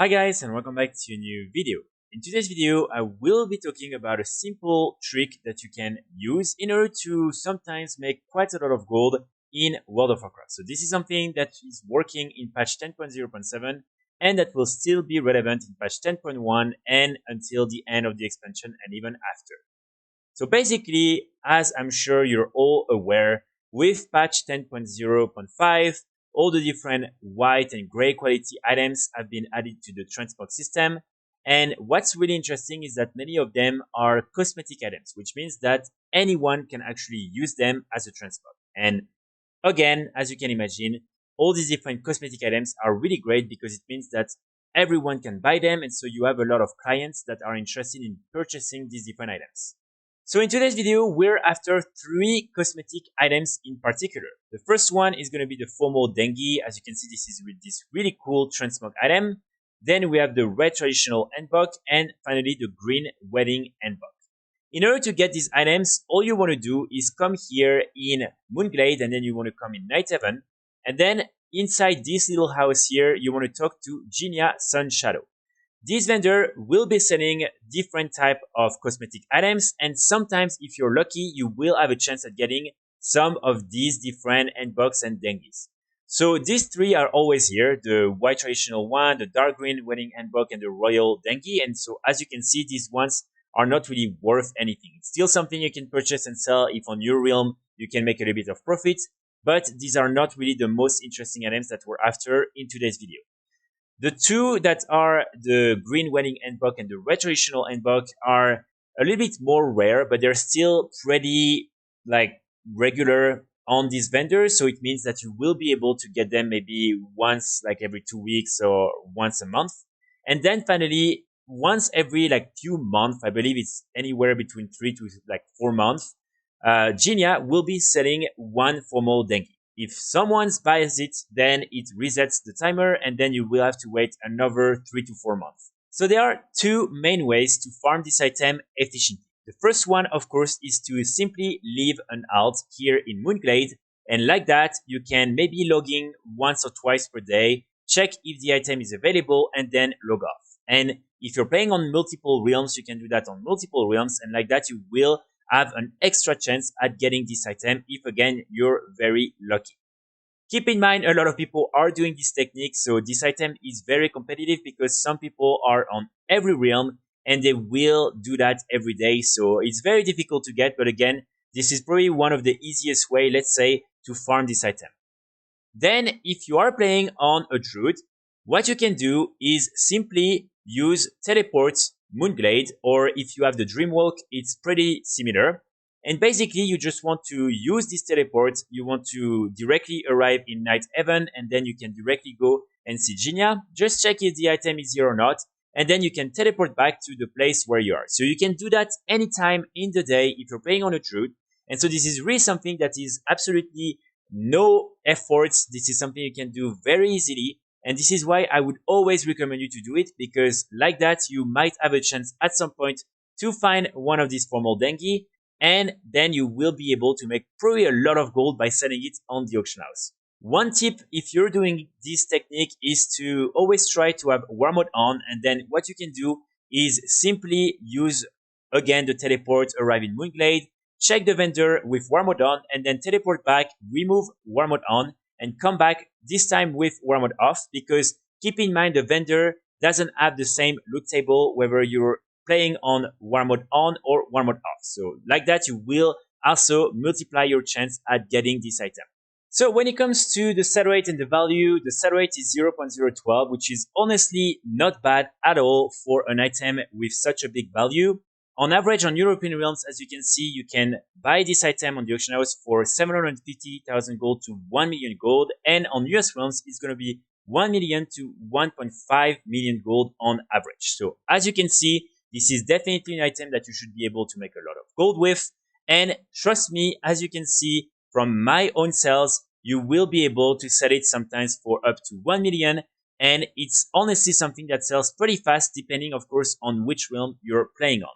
Hi guys, and welcome back to a new video. In today's video, I will be talking about a simple trick that you can use in order to sometimes make quite a lot of gold in World of Warcraft. So this is something that is working in patch 10.0.7 and that will still be relevant in patch 10.1 and until the end of the expansion and even after. So basically, as I'm sure you're all aware, with patch 10.0.5, all the different white and gray quality items have been added to the transport system. And what's really interesting is that many of them are cosmetic items, which means that anyone can actually use them as a transport. And again, as you can imagine, all these different cosmetic items are really great because it means that everyone can buy them. And so you have a lot of clients that are interested in purchasing these different items. So in today's video, we're after 3 cosmetic items in particular. The first one is going to be the formal Dangui. As you can see, this is with this really cool transmog item. Then we have the red traditional handbook, and finally the green wedding handbook. In order to get these items, all you want to do is come here in Moonglade, and then you want to come in Night Heaven. And then inside this little house here, you want to talk to Jinia Sun Shadow. This vendor will be selling different type of cosmetic items, and sometimes if you're lucky, you will have a chance at getting some of these different handbooks and Danguis. So these 3 are always here, the white traditional one, the dark green wedding handbook, and the royal Dangui. And so as you can see, these ones are not really worth anything. It's still something you can purchase and sell if on your realm you can make a little bit of profit, but these are not really the most interesting items that we're after in today's video. The 2 that are the green wedding handbook and the red traditional handbook are a little bit more rare, but they're still pretty regular on these vendors. So it means that you will be able to get them maybe once every 2 weeks or once a month. And then finally, once every few months, I believe it's anywhere between 3 to 4 months, Jinia will be selling 1 formal Dangui. If someone buys it, then it resets the timer and then you will have to wait another 3 to 4 months. So there are 2 main ways to farm this item efficiently. The first one, of course, is to simply leave an alt here in Moonglade, and like that, you can maybe log in once or twice per day, check if the item is available, and then log off. And if you're playing on multiple realms, you can do that on multiple realms, and like that, you will have an extra chance at getting this item if again you're very lucky. Keep in mind, a lot of people are doing this technique, so this item is very competitive because some people are on every realm and they will do that every day. So it's very difficult to get, but again, this is probably one of the easiest way, let's say, to farm this item. Then if you are playing on a druid, what you can do is simply use teleports Moonglade, or if you have the Dreamwalk, it's pretty similar. And basically, you just want to use this teleport. You want to directly arrive in Night Heaven, and then you can directly go and see Jinia. Just check if the item is here or not, and then you can teleport back to the place where you are. So you can do that anytime in the day if you're playing on a druid. And so this is really something that is absolutely no efforts. This is something you can do very easily. And this is why I would always recommend you to do it, because like that, you might have a chance at some point to find one of these formal Dangui, and then you will be able to make probably a lot of gold by selling it on the auction house. One tip if you're doing this technique is to always try to have war mode on, and then what you can do is simply use again the teleport, arrive in Moonglade, check the vendor with war mode on, and then teleport back, remove war mode on, and come back this time with war mode off, because keep in mind the vendor doesn't have the same loot table whether you're playing on war mode on or war mode off. So like that, you will also multiply your chance at getting this item. So when it comes to the sell rate and the value, the sell rate is 0.012, which is honestly not bad at all for an item with such a big value. On average, on European realms, as you can see, you can buy this item on the auction house for 750,000 gold to 1 million gold. And on US realms, it's going to be 1 million to 1.5 million gold on average. So as you can see, this is definitely an item that you should be able to make a lot of gold with. And trust me, as you can see from my own sales, you will be able to sell it sometimes for up to 1 million. And it's honestly something that sells pretty fast, depending, of course, on which realm you're playing on.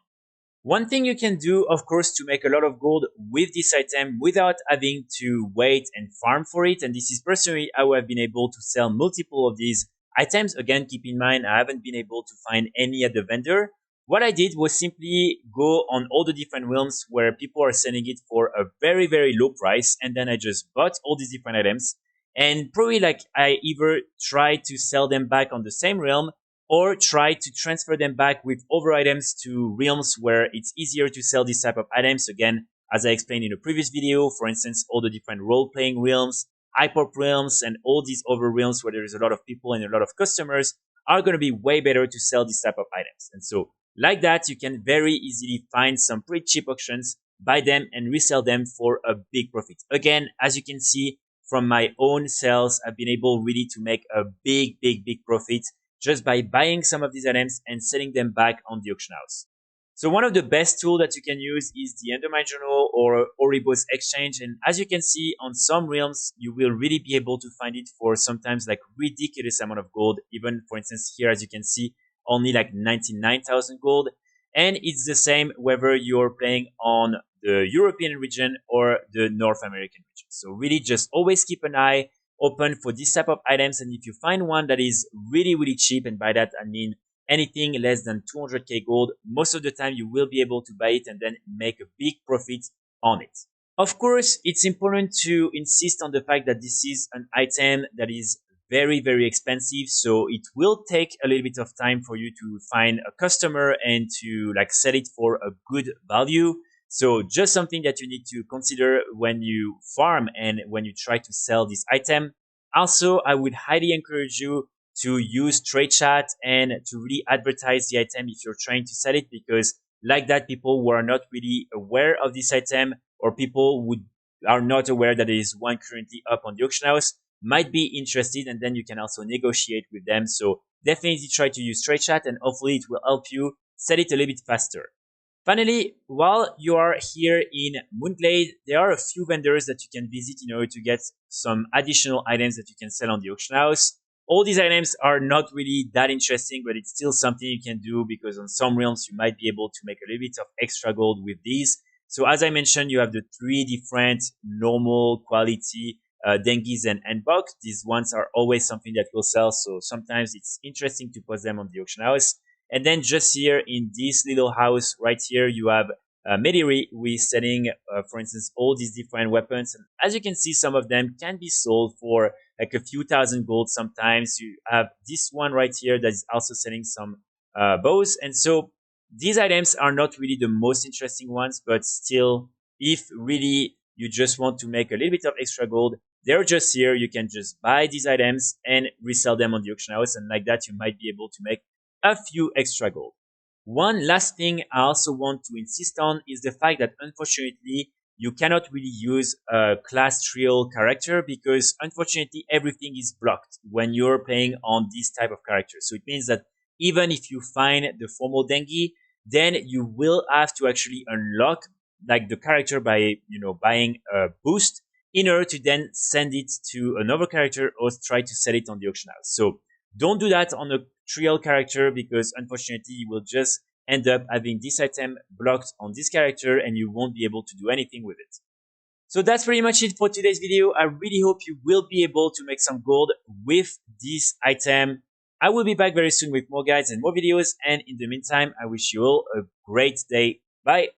One thing you can do, of course, to make a lot of gold with this item without having to wait and farm for it, and this is personally how I've been able to sell multiple of these items. Again, keep in mind, I haven't been able to find any at the vendor. What I did was simply go on all the different realms where people are selling it for a very, very low price. And then I just bought all these different items. And probably like I either try to sell them back on the same realm or try to transfer them back with other items to realms where it's easier to sell this type of items. Again, as I explained in a previous video, for instance, all the different role-playing realms, hyper realms, and all these other realms where there is a lot of people and a lot of customers are going to be way better to sell this type of items. And so like that, you can very easily find some pretty cheap auctions, buy them and resell them for a big profit. Again, as you can see from my own sales, I've been able really to make a big profit just by buying some of these items and selling them back on the auction house. So one of the best tools that you can use is the Endermine Journal or Oribos Exchange. And as you can see on some realms, you will really be able to find it for sometimes like ridiculous amount of gold. Even for instance, here, as you can see, only like 99,000 gold. And it's the same whether you're playing on the European region or the North American region. So really just always keep an eye open for this type of items. And if you find one that is really cheap, and by that I mean anything less than 200k gold, most of the time you will be able to buy it and then make a big profit on it. Of course, it's important to insist on the fact that this is an item that is very expensive, so it will take a little bit of time for you to find a customer and to like sell it for a good value. So just something that you need to consider when you farm and when you try to sell this item. Also, I would highly encourage you to use trade chat and to really advertise the item if you're trying to sell it, because like that, people who are not really aware of this item or people who are not aware that there is one currently up on the auction house might be interested, and then you can also negotiate with them. So definitely try to use trade chat and hopefully it will help you sell it a little bit faster. Finally, while you are here in Moonglade, there are a few vendors that you can visit in order to get some additional items that you can sell on the auction house. All these items are not really that interesting, but it's still something you can do because on some realms you might be able to make a little bit of extra gold with these. So as I mentioned, you have the three different normal quality Danguis and Bok. These ones are always something that will sell, so sometimes it's interesting to post them on the auction house. And then just here in this little house right here, you have Mediri with selling, for instance, all these different weapons. And as you can see, some of them can be sold for like a few thousand gold sometimes. You have this one right here that is also selling some bows. And so these items are not really the most interesting ones, but still, if really you just want to make a little bit of extra gold, they're just here. You can just buy these items and resell them on the auction house. And like that, you might be able to make a few extra gold. One last thing I also want to insist on is the fact that unfortunately, you cannot really use a class trio character because unfortunately everything is blocked when you're playing on this type of character. So it means that even if you find the formal Dangui, then you will have to actually unlock like the character by, buying a boost in order to then send it to another character or try to sell it on the auction house. So don't do that on a trio character because unfortunately you will just end up having this item blocked on this character and you won't be able to do anything with it. So that's pretty much it for today's video. I really hope you will be able to make some gold with this item. I will be back very soon with more guides and more videos. And in the meantime, I wish you all a great day. Bye.